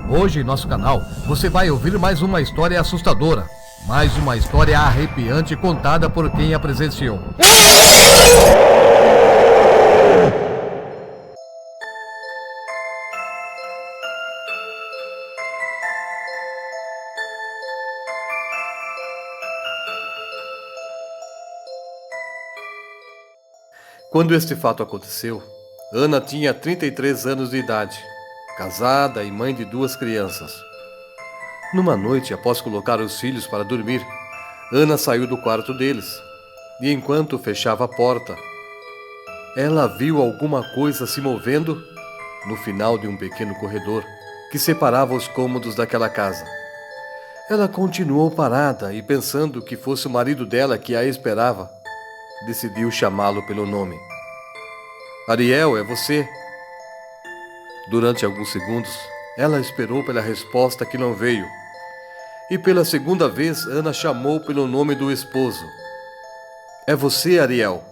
Hoje em nosso canal você vai ouvir mais uma história assustadora, mais uma história arrepiante contada por quem a presenciou. Quando este fato aconteceu, Ana tinha 33 anos de idade, casada e mãe de 2 crianças. Numa noite, após colocar os filhos para dormir, Ana saiu do quarto deles, e enquanto fechava a porta, ela viu alguma coisa se movendo no final de um pequeno corredor que separava os cômodos daquela casa. Ela continuou parada e, pensando que fosse o marido dela que a esperava, decidiu chamá-lo pelo nome. Ariel, é você? Durante alguns segundos, ela esperou pela resposta que não veio. E pela segunda vez, Ana chamou pelo nome do esposo. É você, Ariel?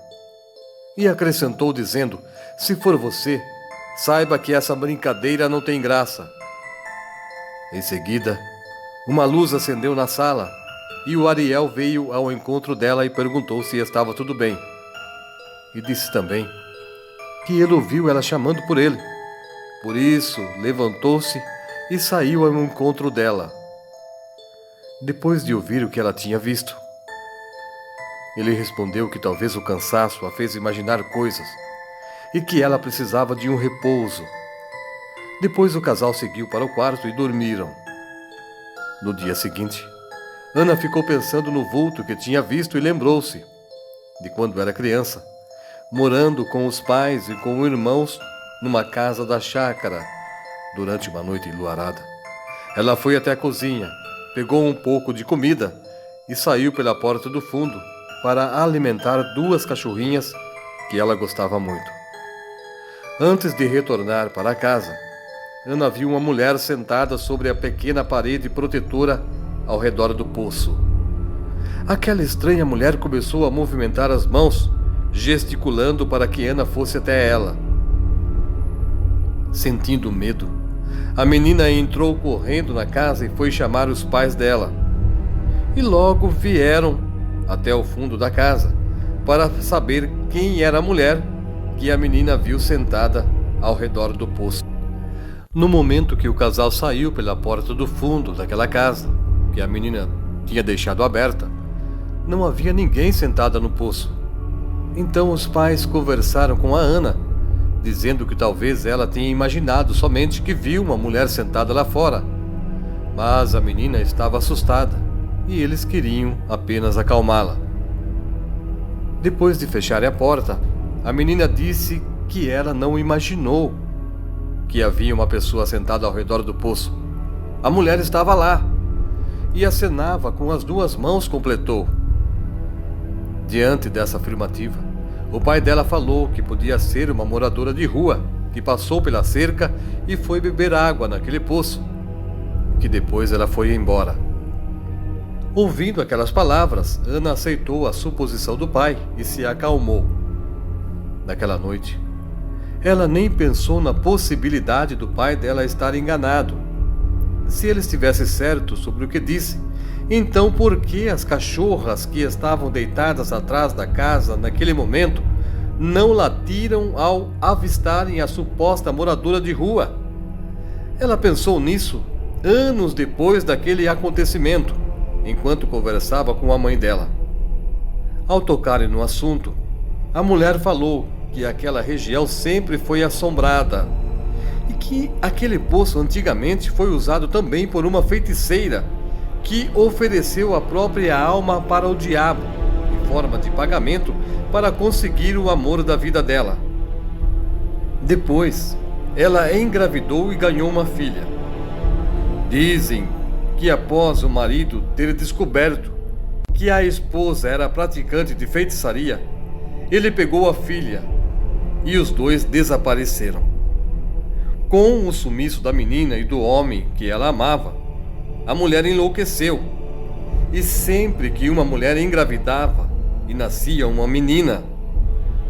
E acrescentou dizendo, se for você, saiba que essa brincadeira não tem graça. Em seguida, uma luz acendeu na sala e o Ariel veio ao encontro dela e perguntou se estava tudo bem. E disse também que ele ouviu ela chamando por ele. Por isso, levantou-se e saiu ao encontro dela. Depois de ouvir o que ela tinha visto, ele respondeu que talvez o cansaço a fez imaginar coisas e que ela precisava de um repouso. Depois o casal seguiu para o quarto e dormiram. No dia seguinte, Ana ficou pensando no vulto que tinha visto e lembrou-se de quando era criança, morando com os pais e com irmãos numa casa da chácara durante uma noite enluarada. Ela foi até a cozinha, pegou um pouco de comida e saiu pela porta do fundo para alimentar 2 cachorrinhas que ela gostava muito. Antes de retornar para casa, Ana viu uma mulher sentada sobre a pequena parede protetora ao redor do poço. Aquela estranha mulher começou a movimentar as mãos, gesticulando para que Ana fosse até ela. Sentindo medo, a menina entrou correndo na casa e foi chamar os pais dela. E logo vieram até o fundo da casa para saber quem era a mulher que a menina viu sentada ao redor do poço. No momento que o casal saiu pela porta do fundo daquela casa, que a menina tinha deixado aberta, não havia ninguém sentada no poço. Então os pais conversaram com a Ana, dizendo que talvez ela tenha imaginado somente que viu uma mulher sentada lá fora. Mas a menina estava assustada e eles queriam apenas acalmá-la. Depois de fecharem a porta, a menina disse que ela não imaginou que havia uma pessoa sentada ao redor do poço. A mulher estava lá e acenava com as 2 mãos, completou. Diante dessa afirmativa, o pai dela falou que podia ser uma moradora de rua que passou pela cerca e foi beber água naquele poço, que depois ela foi embora. Ouvindo aquelas palavras, Ana aceitou a suposição do pai e se acalmou. Naquela noite, ela nem pensou na possibilidade do pai dela estar enganado. Se ele estivesse certo sobre o que disse, então por que as cachorras que estavam deitadas atrás da casa naquele momento não latiram ao avistarem a suposta moradora de rua? Ela pensou nisso anos depois daquele acontecimento, enquanto conversava com a mãe dela. Ao tocarem no assunto, a mulher falou que aquela região sempre foi assombrada e que aquele poço antigamente foi usado também por uma feiticeira que ofereceu a própria alma para o diabo, em forma de pagamento para conseguir o amor da vida dela. Depois, ela engravidou e ganhou uma filha. Dizem que após o marido ter descoberto que a esposa era praticante de feitiçaria, ele pegou a filha e os 2 desapareceram. Com o sumiço da menina e do homem que ela amava, a mulher enlouqueceu. E sempre que uma mulher engravidava e nascia uma menina,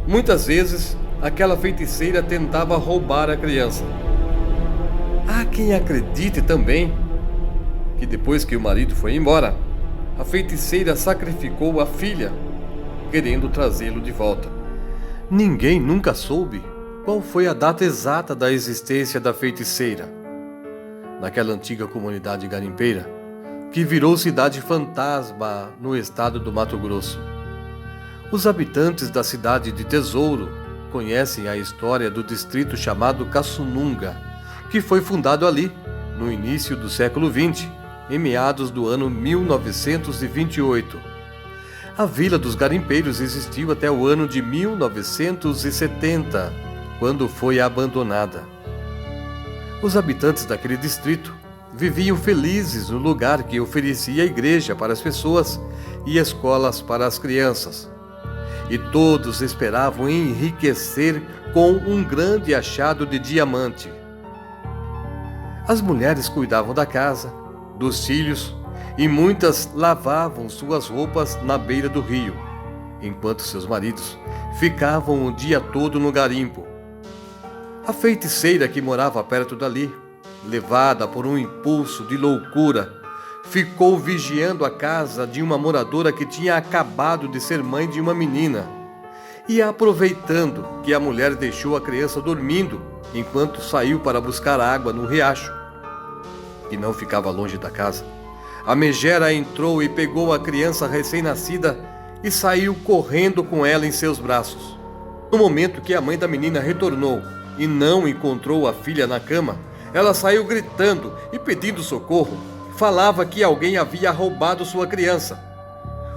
muitas vezes aquela feiticeira tentava roubar a criança. A quem acredite também que depois que o marido foi embora, a feiticeira sacrificou a filha, querendo trazê-lo de volta. Ninguém nunca soube qual foi a data exata da existência da feiticeira naquela antiga comunidade garimpeira, que virou cidade fantasma no estado do Mato Grosso. Os habitantes da cidade de Tesouro conhecem a história do distrito chamado Caçununga, que foi fundado ali, no início do século XX, em meados do ano 1928. A Vila dos Garimpeiros existiu até o ano de 1970, quando foi abandonada. Os habitantes daquele distrito viviam felizes no lugar que oferecia igreja para as pessoas e escolas para as crianças. E todos esperavam enriquecer com um grande achado de diamante. As mulheres cuidavam da casa, dos filhos, e muitas lavavam suas roupas na beira do rio, enquanto seus maridos ficavam o dia todo no garimpo. A feiticeira que morava perto dali, levada por um impulso de loucura, ficou vigiando a casa de uma moradora que tinha acabado de ser mãe de uma menina. E aproveitando que a mulher deixou a criança dormindo enquanto saiu para buscar água no riacho, que não ficava longe da casa, a megera entrou e pegou a criança recém-nascida e saiu correndo com ela em seus braços. No momento que a mãe da menina retornou e não encontrou a filha na cama, ela saiu gritando e pedindo socorro. Falava que alguém havia roubado sua criança.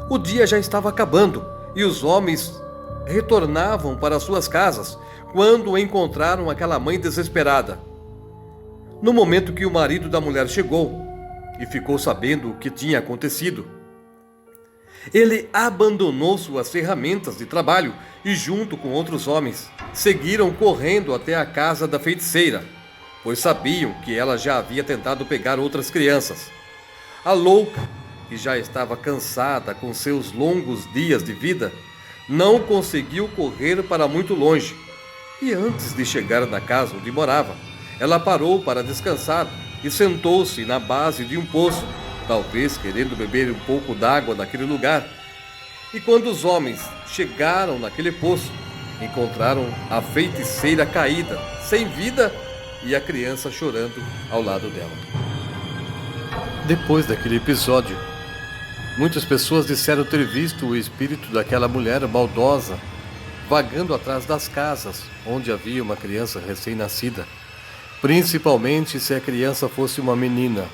O dia já estava acabando e os homens retornavam para suas casas quando encontraram aquela mãe desesperada. No momento que o marido da mulher chegou e ficou sabendo o que tinha acontecido, ele abandonou suas ferramentas de trabalho e, junto com outros homens, seguiram correndo até a casa da feiticeira, pois sabiam que ela já havia tentado pegar outras crianças. A louca, que já estava cansada com seus longos dias de vida, não conseguiu correr para muito longe. E antes de chegar na casa onde morava, ela parou para descansar e sentou-se na base de um poço, talvez querendo beber um pouco d'água naquele lugar. E quando os homens chegaram naquele poço, encontraram a feiticeira caída, sem vida, e a criança chorando ao lado dela. Depois daquele episódio, muitas pessoas disseram ter visto o espírito daquela mulher maldosa vagando atrás das casas onde havia uma criança recém-nascida, principalmente se a criança fosse uma menina.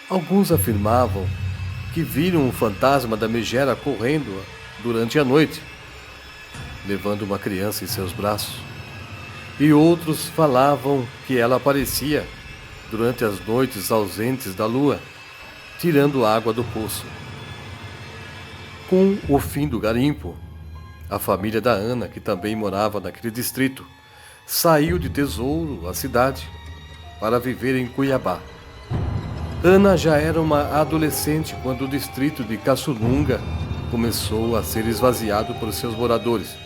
Alguns afirmavam que viram o fantasma da megera correndo durante a noite, levando uma criança em seus braços. E outros falavam que ela aparecia durante as noites ausentes da lua, tirando água do poço. Com o fim do garimpo, a família da Ana, que também morava naquele distrito, saiu de Tesouro, a cidade, para viver em Cuiabá. Ana já era uma adolescente quando o distrito de Caçununga começou a ser esvaziado por seus moradores,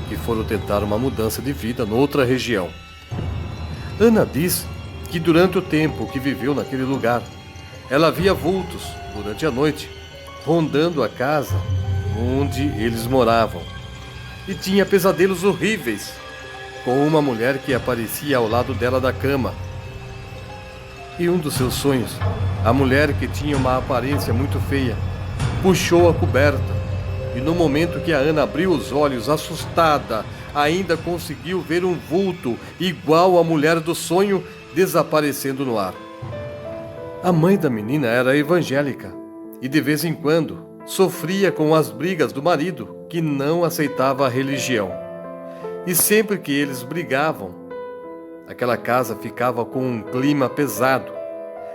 que foram tentar uma mudança de vida noutra região. Ana diz que durante o tempo que viveu naquele lugar, ela via vultos durante a noite, rondando a casa onde eles moravam, e tinha pesadelos horríveis com uma mulher que aparecia ao lado dela da cama. E um dos seus sonhos, a mulher, que tinha uma aparência muito feia, puxou a coberta, e no momento que a Ana abriu os olhos, assustada, ainda conseguiu ver um vulto igual à mulher do sonho desaparecendo no ar. A mãe da menina era evangélica e de vez em quando sofria com as brigas do marido, que não aceitava a religião. E sempre que eles brigavam, aquela casa ficava com um clima pesado.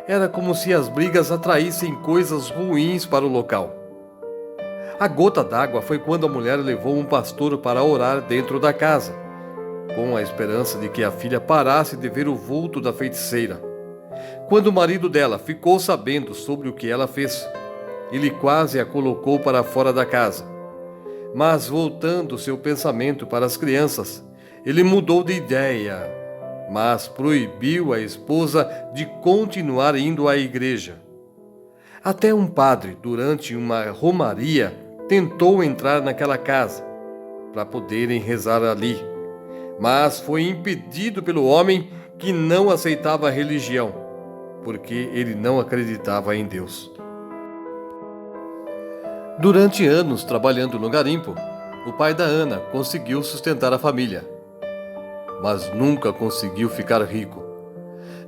Era como se as brigas atraíssem coisas ruins para o local. A gota d'água foi quando a mulher levou um pastor para orar dentro da casa, com a esperança de que a filha parasse de ver o vulto da feiticeira. Quando o marido dela ficou sabendo sobre o que ela fez, ele quase a colocou para fora da casa. Mas voltando seu pensamento para as crianças, ele mudou de ideia mas proibiu a esposa de continuar indo à igreja. Até um padre, durante uma romaria, tentou entrar naquela casa para poderem rezar ali, mas foi impedido pelo homem que não aceitava a religião, porque ele não acreditava em Deus. Durante anos trabalhando no garimpo, o pai da Ana conseguiu sustentar a família, mas nunca conseguiu ficar rico.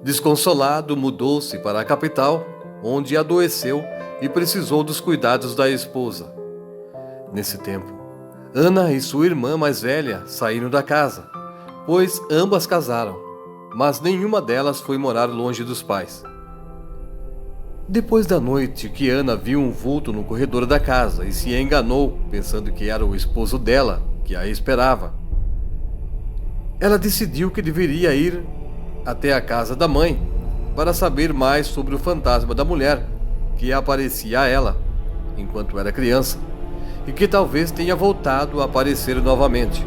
Desconsolado, mudou-se para a capital, onde adoeceu e precisou dos cuidados da esposa. Nesse tempo, Ana e sua irmã mais velha saíram da casa, pois ambas casaram, mas nenhuma delas foi morar longe dos pais. Depois da noite que Ana viu um vulto no corredor da casa e se enganou, pensando que era o esposo dela, que a esperava, ela decidiu que deveria ir até a casa da mãe para saber mais sobre o fantasma da mulher que aparecia a ela enquanto era criança e que talvez tenha voltado a aparecer novamente.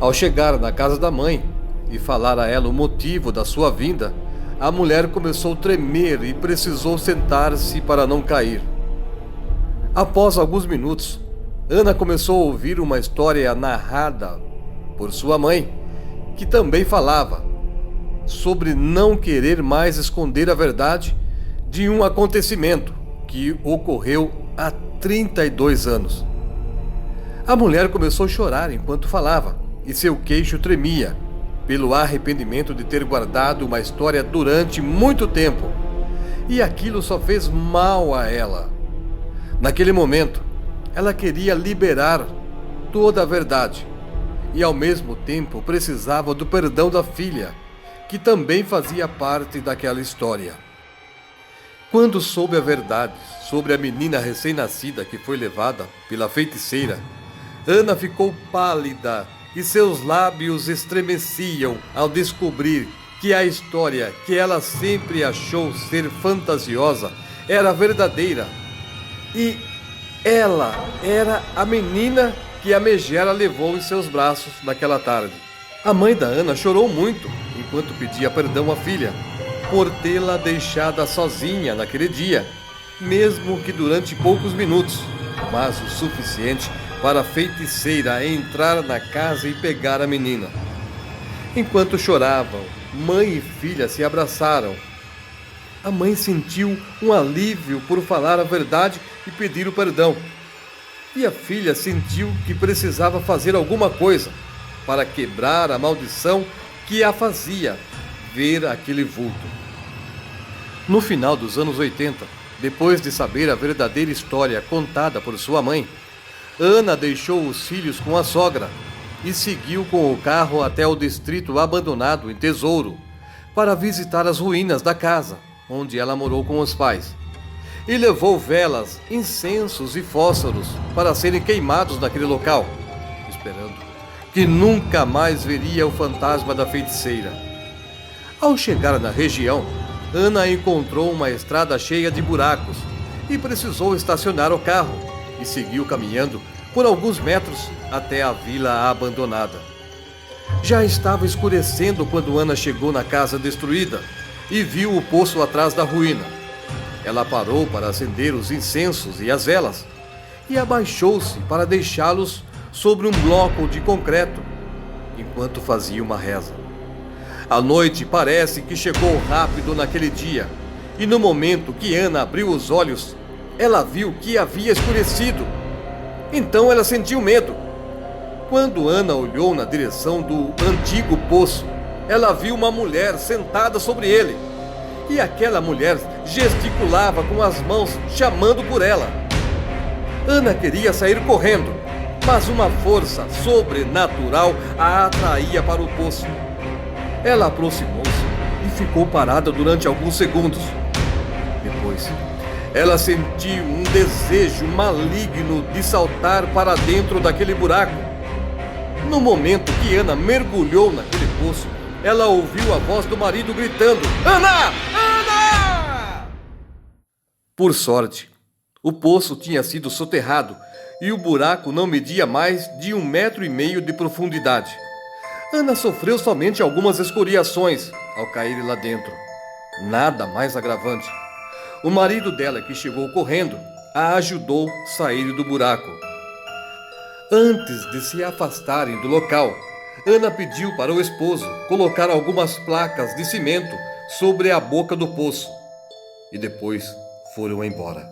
Ao chegar na casa da mãe e falar a ela o motivo da sua vinda, a mulher começou a tremer e precisou sentar-se para não cair. Após alguns minutos, Ana começou a ouvir uma história narrada por sua mãe, que também falava sobre não querer mais esconder a verdade de um acontecimento que ocorreu há 32 anos. A mulher começou a chorar enquanto falava e seu queixo tremia pelo arrependimento de ter guardado uma história durante muito tempo, e aquilo só fez mal a ela. Naquele momento, ela queria liberar toda a verdade e ao mesmo tempo precisava do perdão da filha, que também fazia parte daquela história. Quando soube a verdade sobre a menina recém-nascida que foi levada pela feiticeira, Ana ficou pálida e seus lábios estremeciam ao descobrir que a história que ela sempre achou ser fantasiosa era verdadeira. E ela era a menina que a megera levou em seus braços naquela tarde. A mãe da Ana chorou muito enquanto pedia perdão à filha por tê-la deixada sozinha naquele dia, mesmo que durante poucos minutos, mas o suficiente para a feiticeira entrar na casa e pegar a menina. Enquanto choravam, mãe e filha se abraçaram. A mãe sentiu um alívio por falar a verdade e pedir o perdão. E a filha sentiu que precisava fazer alguma coisa para quebrar a maldição que a fazia ver aquele vulto. No final dos anos 80, depois de saber a verdadeira história contada por sua mãe, Ana deixou os filhos com a sogra e seguiu com o carro até o distrito abandonado em Tesouro para visitar as ruínas da casa onde ela morou com os pais. E levou velas, incensos e fósforos para serem queimados naquele local, esperando que nunca mais veria o fantasma da feiticeira. Ao chegar na região, Ana encontrou uma estrada cheia de buracos e precisou estacionar o carro e seguiu caminhando por alguns metros até a vila abandonada. Já estava escurecendo quando Ana chegou na casa destruída e viu o poço atrás da ruína. Ela parou para acender os incensos e as velas e abaixou-se para deixá-los sobre um bloco de concreto, enquanto fazia uma reza. A noite parece que chegou rápido naquele dia, e no momento que Ana abriu os olhos, ela viu que havia escurecido. Então ela sentiu medo. Quando Ana olhou na direção do antigo poço, ela viu uma mulher sentada sobre ele. E aquela mulher gesticulava com as mãos, chamando por ela. Ana queria sair correndo, mas uma força sobrenatural a atraía para o poço. Ela aproximou-se e ficou parada durante alguns segundos. Depois, ela sentiu um desejo maligno de saltar para dentro daquele buraco. No momento que Ana mergulhou naquele poço, ela ouviu a voz do marido gritando: "Ana! Ana!" Por sorte, o poço tinha sido soterrado e o buraco não media mais de 1,5 metros de profundidade. Ana sofreu somente algumas escoriações ao cair lá dentro. Nada mais agravante. O marido dela, que chegou correndo, a ajudou a sair do buraco. Antes de se afastarem do local, Ana pediu para o esposo colocar algumas placas de cimento sobre a boca do poço. E depois foram embora.